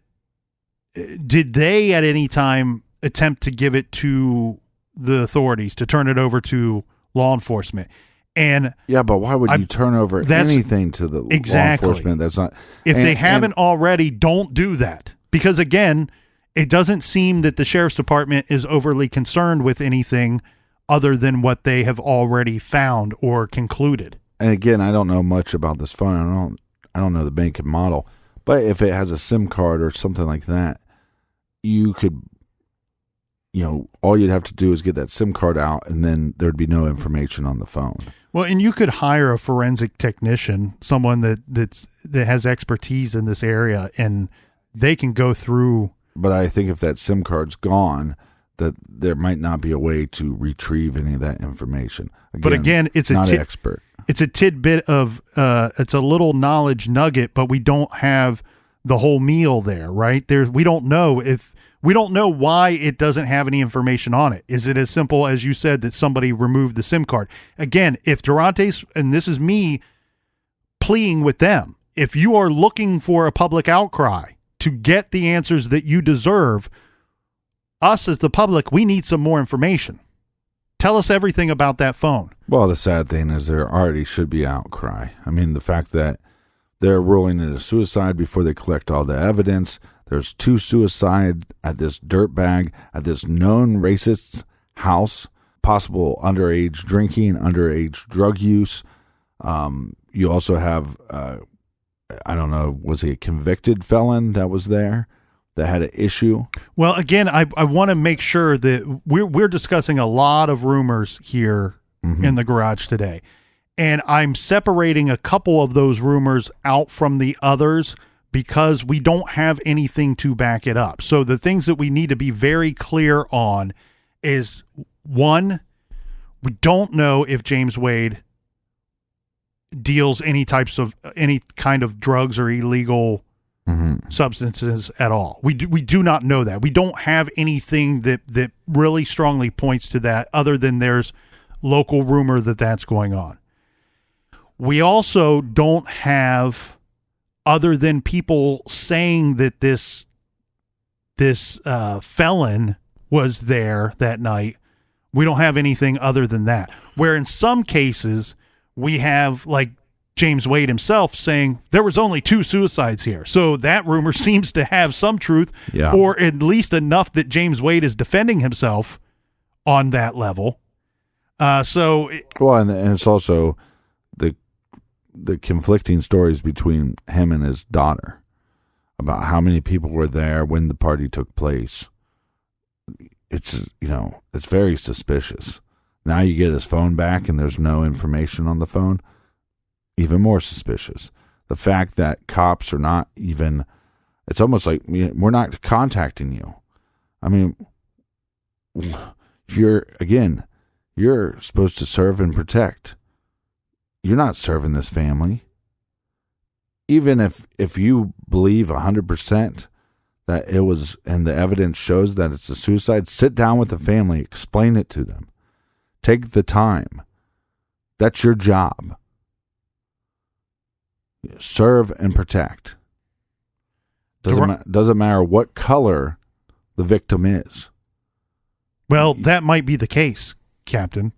did they at any time attempt to give it to the authorities, to turn it over to law enforcement? And yeah, but why would you turn over anything to the law enforcement? That's not. If they haven't already, don't do that, because again, it doesn't seem that the sheriff's department is overly concerned with anything other than what they have already found or concluded. And again, I don't know much about this phone. I don't know the make and model, but if it has a SIM card or something like that, you could, all you'd have to do is get that SIM card out, and then there'd be no information on the phone. Well, and you could hire a forensic technician, someone that has expertise in this area, and they can go through. But I think if that SIM card's gone, that there might not be a way to retrieve any of that information. But again, it's not an expert. It's a tidbit of it's a little knowledge nugget, but we don't have the whole meal there, right? We don't know why it doesn't have any information on it. Is it as simple as you said that somebody removed the SIM card? Again, if Derontae's, and this is me pleading with them, if you are looking for a public outcry to get the answers that you deserve, us as the public, we need some more information. Tell us everything about that phone. Well, the sad thing is there already should be outcry. I mean, the fact that they're ruling it a suicide before they collect all the evidence. There's 2 suicides at this dirtbag, at this known racist's house, possible underage drinking, underage drug use. You also have, I don't know, was he a convicted felon that was there that had an issue? Well, again, I want to make sure that we're discussing a lot of rumors here in the garage today. And I'm separating a couple of those rumors out from the others because we don't have anything to back it up. So the things that we need to be very clear on is, one, we don't know if James Wade deals any kind of drugs or illegal substances at all. We do not know that. We don't have anything that really strongly points to that, other than there's local rumor that that's going on. We also don't have, other than people saying that this felon was there that night, we don't have anything other than that. Where in some cases we have, like, James Wade himself saying there was only 2 suicides here. So that rumor seems to have some truth, or at least enough that James Wade is defending himself on that level. Well, and it's also the conflicting stories between him and his daughter about how many people were there when the party took place. It's it's very suspicious. Now you get his phone back and there's no information on the phone. Even more suspicious. The fact that cops are not even, it's almost like we're not contacting you. I mean, you're supposed to serve and protect. You're not serving this family. Even if you believe 100% that it was, and the evidence shows that it's a suicide, sit down with the family, explain it to them. Take the time. That's your job. Serve and protect. Doesn't matter what color the victim is. Well, that might be the case, Captain.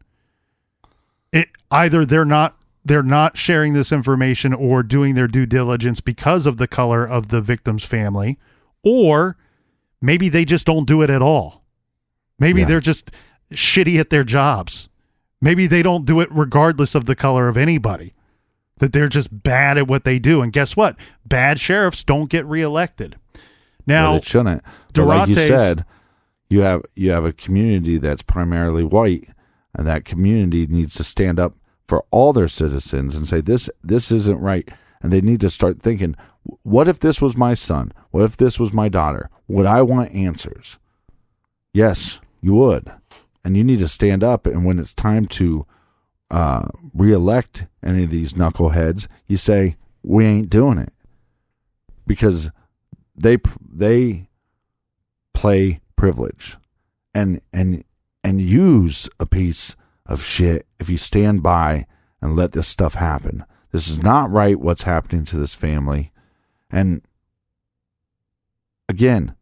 Either they're not sharing this information or doing their due diligence because of the color of the victim's family, or maybe they just don't do it at all. Maybe they're just shitty at their jobs. Maybe they don't do it regardless of the color of anybody. That they're just bad at what they do. And guess what? Bad sheriffs don't get reelected. Now, it shouldn't. But like you said, you have a community that's primarily white, and that community needs to stand up for all their citizens and say this isn't right. And they need to start thinking, what if this was my son? What if this was my daughter? Would I want answers? Yes, you would. And you need to stand up, and when it's time to reelect any of these knuckleheads, you say, we ain't doing it. Because they play privilege and use a piece of shit if you stand by and let this stuff happen. This is not right what's happening to this family. And again,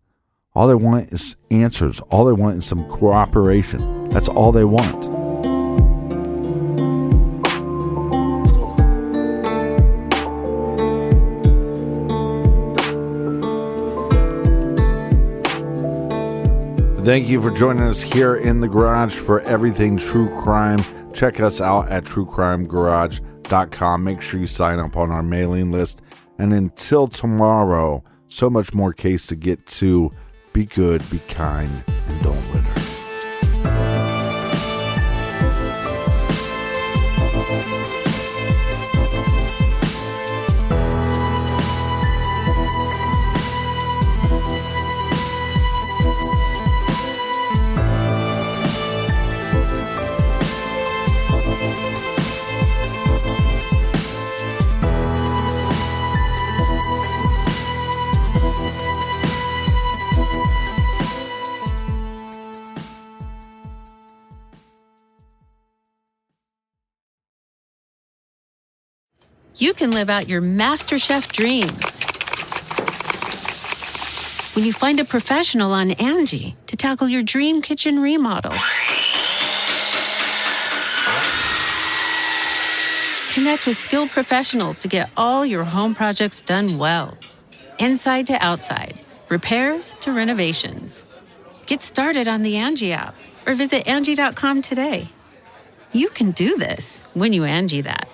all they want is answers. All they want is some cooperation. That's all they want. Thank you for joining us here in the garage for everything true crime. Check us out at truecrimegarage.com. Make sure you sign up on our mailing list. And until tomorrow, so much more case to get to. Be good, be kind, and don't litter. You can live out your MasterChef dreams when you find a professional on Angie to tackle your dream kitchen remodel. Connect with skilled professionals to get all your home projects done well. Inside to outside, repairs to renovations. Get started on the Angie app or visit Angie.com today. You can do this when you Angie that.